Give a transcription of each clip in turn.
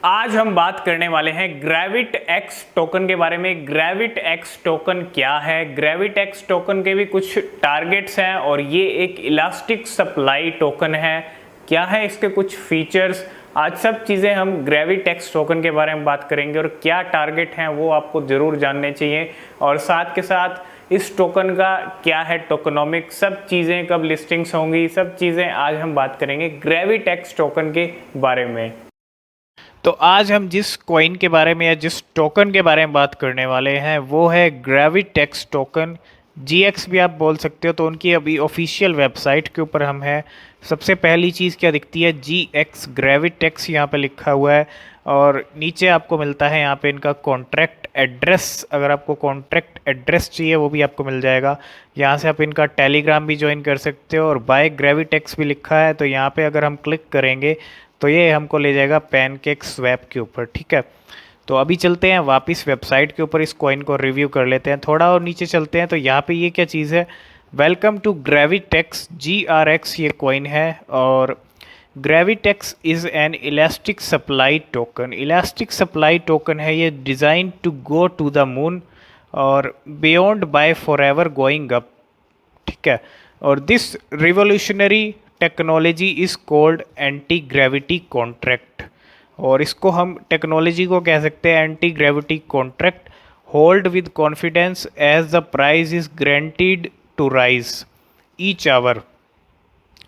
आज हम बात करने वाले हैं ग्रेविट एक्स टोकन के बारे में। ग्रेविट एक्स टोकन क्या है? ग्रेविट एक्स टोकन के भी कुछ टारगेट्स हैं और ये एक इलास्टिक सप्लाई टोकन है। क्या है इसके कुछ फीचर्स, आज सब चीज़ें हम ग्रेविट एक्स टोकन के बारे में बात करेंगे और क्या टारगेट हैं वो आपको ज़रूर जानने चाहिए। और साथ के साथ इस टोकन का क्या है टोकनोमिक, सब चीज़ें कब लिस्टिंग्स होंगी, सब चीज़ें आज हम बात करेंगे ग्रेविट एक्स टोकन के बारे में। तो आज हम जिस कॉइन के बारे में या जिस टोकन के बारे में बात करने वाले हैं वो है ग्रेविटेक्स टोकन, जीएक्स भी आप बोल सकते हो। तो उनकी अभी ऑफिशियल वेबसाइट के ऊपर हम हैं। सबसे पहली चीज़ क्या दिखती है, जीएक्स ग्रेविटेक्स यहाँ पे लिखा हुआ है और नीचे आपको मिलता है यहाँ पे इनका कॉन्ट्रैक्ट एड्रेस। अगर आपको कॉन्ट्रैक्ट एड्रेस चाहिए वो भी आपको मिल जाएगा। यहाँ से आप इनका टेलीग्राम भी ज्वाइन कर सकते हो और बाय ग्रेविटेक्स भी लिखा है। तो यहाँ पे अगर हम क्लिक करेंगे तो ये हमको ले जाएगा पैनकेक स्वैप के ऊपर। ठीक है, तो अभी चलते हैं वापस वेबसाइट के ऊपर, इस कॉइन को रिव्यू कर लेते हैं। थोड़ा और नीचे चलते हैं तो यहाँ पे ये क्या चीज़ है, वेलकम टू ग्रेविटेक्स GRX ये कॉइन है। और Gravitex is an elastic supply token. Elastic supply token है ये, design to go to the moon और beyond by forever going up. ठीक है, और this revolutionary technology is called anti gravity contract. और इसको हम टेक्नोलॉजी को कह सकते हैं anti gravity contract. Hold with confidence as the price is guaranteed to rise each our.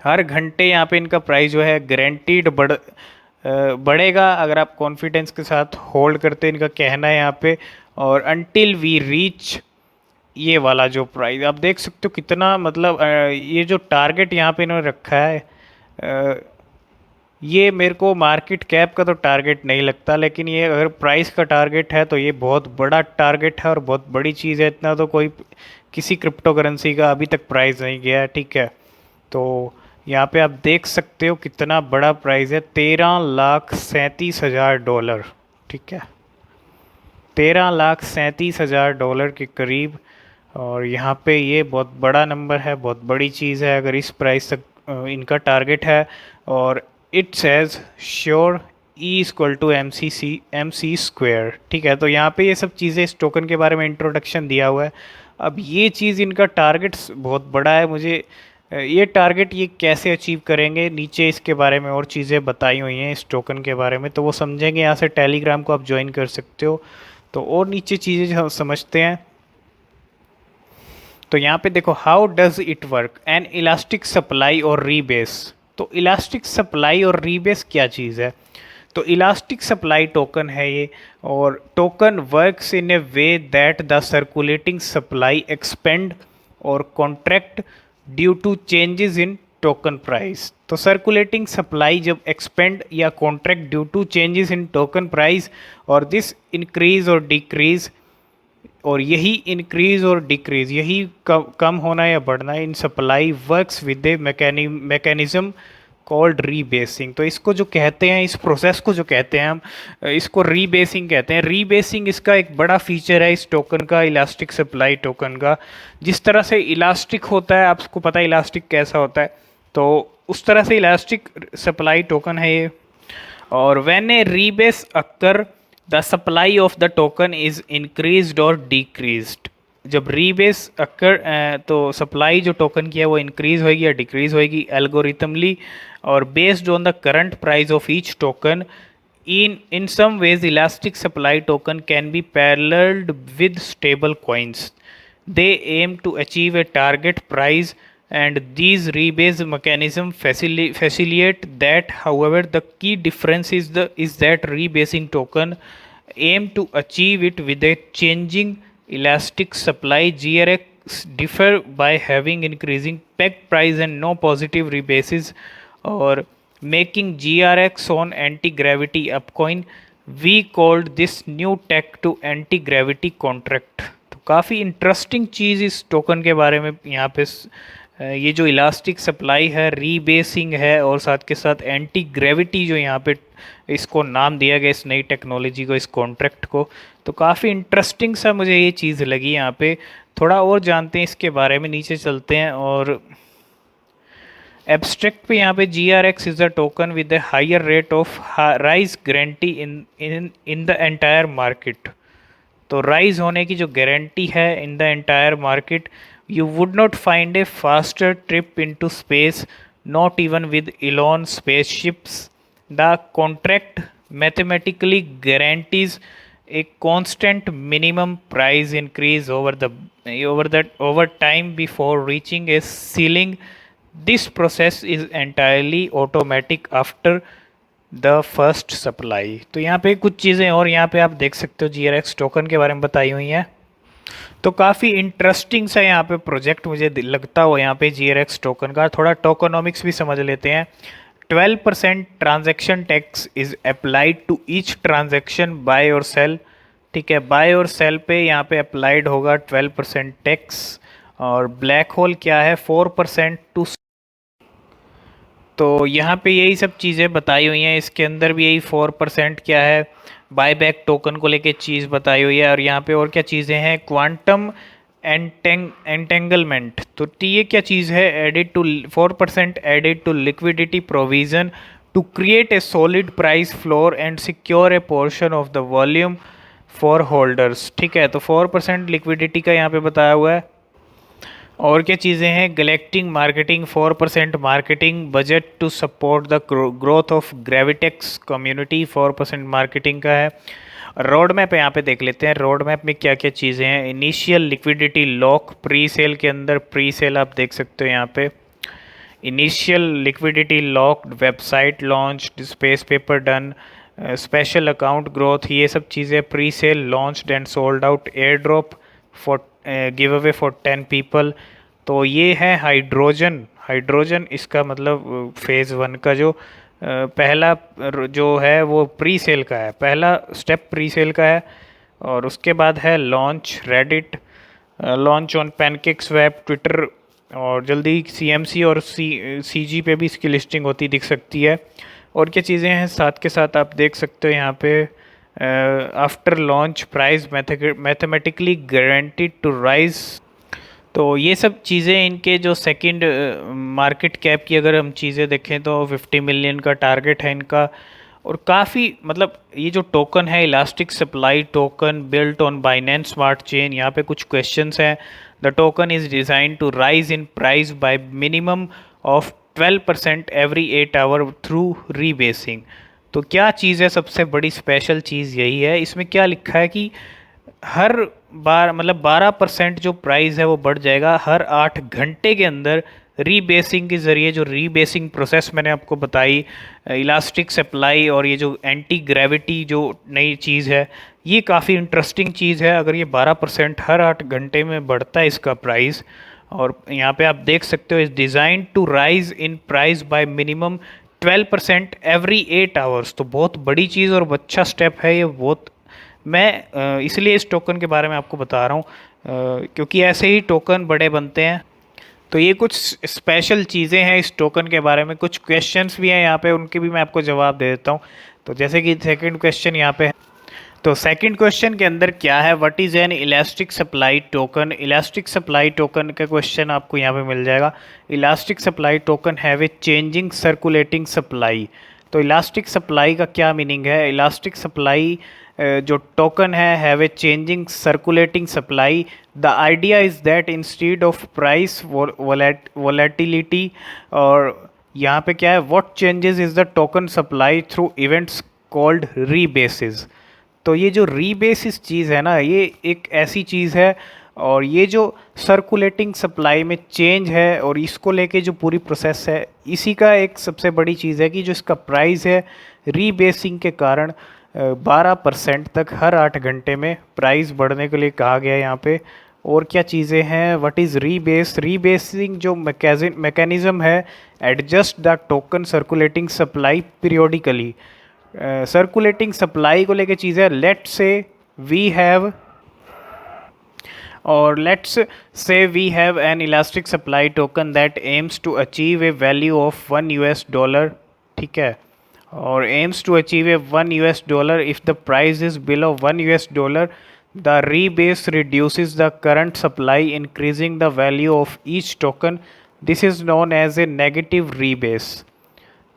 हर घंटे यहाँ पे इनका प्राइस जो है ग्रेंटेड बढ़ेगा अगर आप कॉन्फिडेंस के साथ होल्ड करते हैं, इनका कहना है यहाँ पे। और अनटिल वी रीच ये वाला जो प्राइस आप देख सकते हो कितना, मतलब ये जो टारगेट यहाँ पे इन्होंने रखा है, ये मेरे को मार्केट कैप का तो टारगेट नहीं लगता, लेकिन ये अगर प्राइस का टारगेट है तो ये बहुत बड़ा टारगेट है और बहुत बड़ी चीज़ है। इतना तो कोई किसी क्रिप्टो करेंसी का अभी तक प्राइस नहीं गया है। ठीक है, तो यहाँ पे आप देख सकते हो कितना बड़ा प्राइस है, $13,37,000। ठीक है, $13,37,000 के करीब। और यहाँ पे ये बहुत बड़ा नंबर है, बहुत बड़ी चीज़ है अगर इस प्राइस तक इनका टारगेट है। और it says sure E=MC square. ठीक है, तो यहाँ पे ये सब चीज़ें इस टोकन के बारे में इंट्रोडक्शन दिया हुआ है। अब ये चीज़ इनका टारगेट बहुत बड़ा है, मुझे ये टारगेट ये कैसे अचीव करेंगे, नीचे इसके बारे में और चीज़ें बताई हुई हैं इस टोकन के बारे में, तो वो समझेंगे। यहाँ से टेलीग्राम को आप ज्वाइन कर सकते हो। तो और नीचे चीज़ें समझते हैं। तो यहाँ पे देखो, how does it work, N elastic supply और रीबेस। तो इलास्टिक सप्लाई और रीबेस क्या चीज़ है? तो इलास्टिक सप्लाई टोकन है ये, और token works in a way that the circulating supply expand और contract due to changes in token price. तो सर्कुलेटिंग सप्लाई जब एक्सपेंड या contract due to changes in token price, और दिस इंक्रीज और decrease, और यही इंक्रीज और decrease, यही कम होना या बढ़ना in supply works with a mechanism called rebasing. तो इसको जो कहते हैं, इस प्रोसेस को जो कहते हैं हम, इसको रीबेसिंग कहते हैं। रीबेसिंग इसका एक बड़ा फीचर है इस टोकन का, इलास्टिक सप्लाई टोकन का। जिस तरह से इलास्टिक होता है, आपको पता है इलास्टिक कैसा होता है, तो उस तरह से इलास्टिक सप्लाई टोकन है ये। और when A rebase occur the supply of the token is increased और डिक्रीज्ड। जब रीबेस अक्कर तो सप्लाई जो टोकन की है वो इंक्रीज होगी या डिक्रीज होगी एल्गोरिथमली और based on the current price of each token. In some ways elastic supply token can be paralleled with stable coins. They aim to achieve a target price and these rebase mechanism facilitate that. However, the key difference is that rebasing token aim to achieve it with a changing elastic supply. GRX differ by having increasing peg price and no positive rebases, or making GRX on anti-gravity upcoin. We called this new tech to anti-gravity contract. तो काफ़ी interesting चीज़ इस token के बारे में यहाँ पे ये जो इलास्टिक सप्लाई है, रीबेसिंग है, और साथ के साथ एंटी ग्रेविटी जो यहाँ पे इसको नाम दिया गया इस नई टेक्नोलॉजी को, इस कॉन्ट्रैक्ट को। तो काफ़ी इंटरेस्टिंग सा मुझे ये चीज़ लगी यहाँ पे। थोड़ा और जानते हैं इसके बारे में, नीचे चलते हैं और एब्स्ट्रैक्ट पे यहाँ पे GRX is the token with the higher rate of rise guarantee in in in the entire market. तो राइज होने की जो गारंटी है in the entire market, you would not find a faster trip into space, not even with Elon spaceships. The contract mathematically guarantees a constant minimum price increase over time before reaching a ceiling. This process is entirely automatic after the first supply. तो यहाँ पे कुछ चीज़ें और यहाँ पे आप देख सकते हो GRX टोकन के बारे में बताई हुई हैं। तो काफ़ी इंटरेस्टिंग सा यहाँ पे प्रोजेक्ट मुझे लगता हो यहाँ पे GRX टोकन का। थोड़ा टोकनोमिक्स भी समझ लेते हैं। 12% transaction tax is applied to each transaction buy और सेल। ठीक है, बाय और सेल पे यहाँ पे अप्लाइड होगा 12% टैक्स। और ब्लैक होल क्या है, 4% टू। तो यहाँ पे यही सब चीज़ें बताई हुई हैं। इसके अंदर भी यही 4% क्या है, बायबैक टोकन को लेके चीज़ बताई हुई है। और यहाँ पे और क्या चीज़ें हैं, क्वांटम एंटेंगलमेंट। तो ये क्या चीज़ है, added to 4% added to liquidity provision to create a solid price floor and secure a portion of the volume for holders. ठीक है, तो 4% लिक्विडिटी का यहाँ पे बताया हुआ है। और क्या चीज़ें हैं, galactic marketing 4% marketing budget to support the growth of Gravitex community 4% marketing का है। रोड मैप यहाँ पे देख लेते हैं, रोड मैप में क्या क्या चीज़ें हैं। Initial liquidity lock, pre sale के अंदर प्री सेल आप देख सकते हो यहाँ पे। Initial liquidity lock, website launch, space paper done, special account growth, ये सब चीज़ें pre sale launched and sold out, air drop for give away for 10 people. तो ये है हाइड्रोजन इसका मतलब फेज़ 1 का जो पहला जो है वो प्री सेल का है, पहला स्टेप प्री सेल का है। और उसके बाद है launch Reddit, launch on pancake swap, Twitter, और जल्दी CMC और CG पे भी इसकी लिस्टिंग होती दिख सकती है। और क्या चीज़ें हैं साथ के साथ आप देख सकते हो यहाँ पे, after launch price mathematically guaranteed to rise. तो ये सब चीज़ें इनके जो सेकंड मार्केट कैप की अगर हम चीज़ें देखें तो 50 मिलियन का टारगेट है इनका। और काफ़ी मतलब ये जो टोकन है elastic supply token built on Binance smart chain, यहाँ पे कुछ क्वेश्चंस हैं। The token is design to rise in price by minimum of 12% every 8 hour through rebasing. तो क्या चीज़ है, सबसे बड़ी स्पेशल चीज़ यही है। इसमें क्या लिखा है कि हर बार मतलब 12% जो प्राइस है वो बढ़ जाएगा हर 8 घंटे के अंदर रीबेसिंग के ज़रिए। जो रीबेसिंग प्रोसेस मैंने आपको बताई, इलास्टिक सप्लाई और ये जो एंटी ग्रेविटी जो नई चीज़ है, ये काफ़ी इंटरेस्टिंग चीज़ है। अगर ये 12% हर 8 घंटे में बढ़ता है इसका प्राइस, और यहाँ पे आप देख सकते हो is design to rise in price by minimum 12% every 8 hours. तो बहुत बड़ी चीज़ और अच्छा स्टेप है ये। बहुत मैं इसलिए इस टोकन के बारे में आपको बता रहा हूँ क्योंकि ऐसे ही टोकन बड़े बनते हैं। तो ये कुछ स्पेशल चीज़ें हैं इस टोकन के बारे में। कुछ क्वेश्चंस भी हैं यहाँ पे, उनके भी मैं आपको जवाब दे देता हूँ। तो जैसे कि सेकंड क्वेश्चन यहाँ पे है, तो सेकंड क्वेश्चन के अंदर क्या है, what is an elastic supply token. Elastic supply token का क्वेश्चन आपको यहाँ पे मिल जाएगा। Elastic supply token have a changing circulating supply. तो इलास्टिक सप्लाई का क्या मीनिंग है, इलास्टिक सप्लाई जो टोकन है have a changing circulating supply. The idea is that instead of price volatility, और यहाँ पे क्या है, what changes is the token supply through events called rebases. तो ये जो रीबेसिस चीज़ है ना, ये एक ऐसी चीज़ है, और ये जो सर्कुलेटिंग सप्लाई में चेंज है और इसको लेके जो पूरी प्रोसेस है, इसी का एक सबसे बड़ी चीज़ है कि जो इसका प्राइस है रीबेसिंग के कारण 12% तक हर 8 घंटे में प्राइस बढ़ने के लिए कहा गया है यहाँ पे। और क्या चीज़ें हैं, व्हाट इज़ रीबेस। रीबेसिंग जो मैकेनिज़्म है, adjust the token circulating supply periodically. Circulating supply को लेके चीज़ है, let's say we have an elastic supply token that aims to achieve a value of $1। ठीक है, और aims to achieve a $1 if the price is below $1, the rebase reduces the current supply increasing the value of each token. This is known as A negative rebase.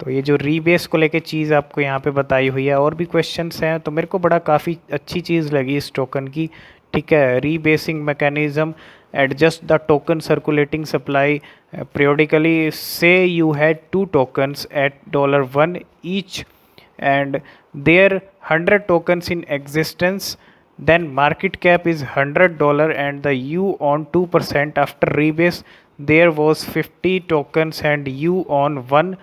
तो ये जो rebase को लेके चीज़ आपको यहाँ पे बताई हुई है। और भी क्वेश्चंस हैं, तो मेरे को बड़ा काफ़ी अच्छी चीज़ लगी इस टोकन की। ठीक है, rebasing mechanism adjust the token circulating supply periodically. Say you had two tokens at $1 each and there 100 tokens in existence, then market cap is $100 and the you own 2%. After rebase there was 50 tokens and you own one,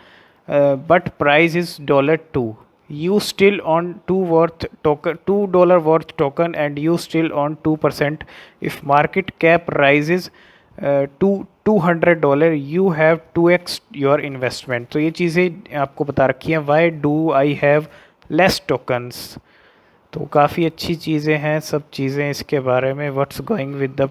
but price is $2. You still own $2 worth token and you still own 2%. If market cap rises to $200, you have 2x your investment. तो ये चीज़ें आपको बता रखी हैं। Why do I have less tokens? तो काफ़ी अच्छी चीज़ें हैं, सब चीज़ें इसके बारे में। What's going with the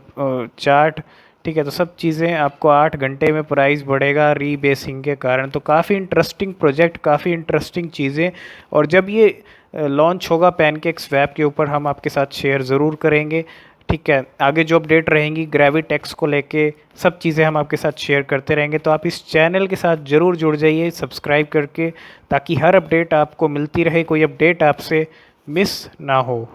chart, ठीक है। तो सब चीज़ें आपको 8 घंटे में प्राइस बढ़ेगा रीबेसिंग के कारण। तो काफ़ी इंटरेस्टिंग प्रोजेक्ट, काफ़ी इंटरेस्टिंग चीज़ें। और जब ये लॉन्च होगा पैनकेक्सवैप के ऊपर हम आपके साथ शेयर ज़रूर करेंगे। ठीक है, आगे जो अपडेट रहेंगी ग्रेविटेक्स को लेके सब चीज़ें हम आपके साथ शेयर करते रहेंगे। तो आप इस चैनल के साथ ज़रूर जुड़ जाइए सब्सक्राइब करके, ताकि हर अपडेट आपको मिलती रहे, कोई अपडेट आपसे मिस ना हो।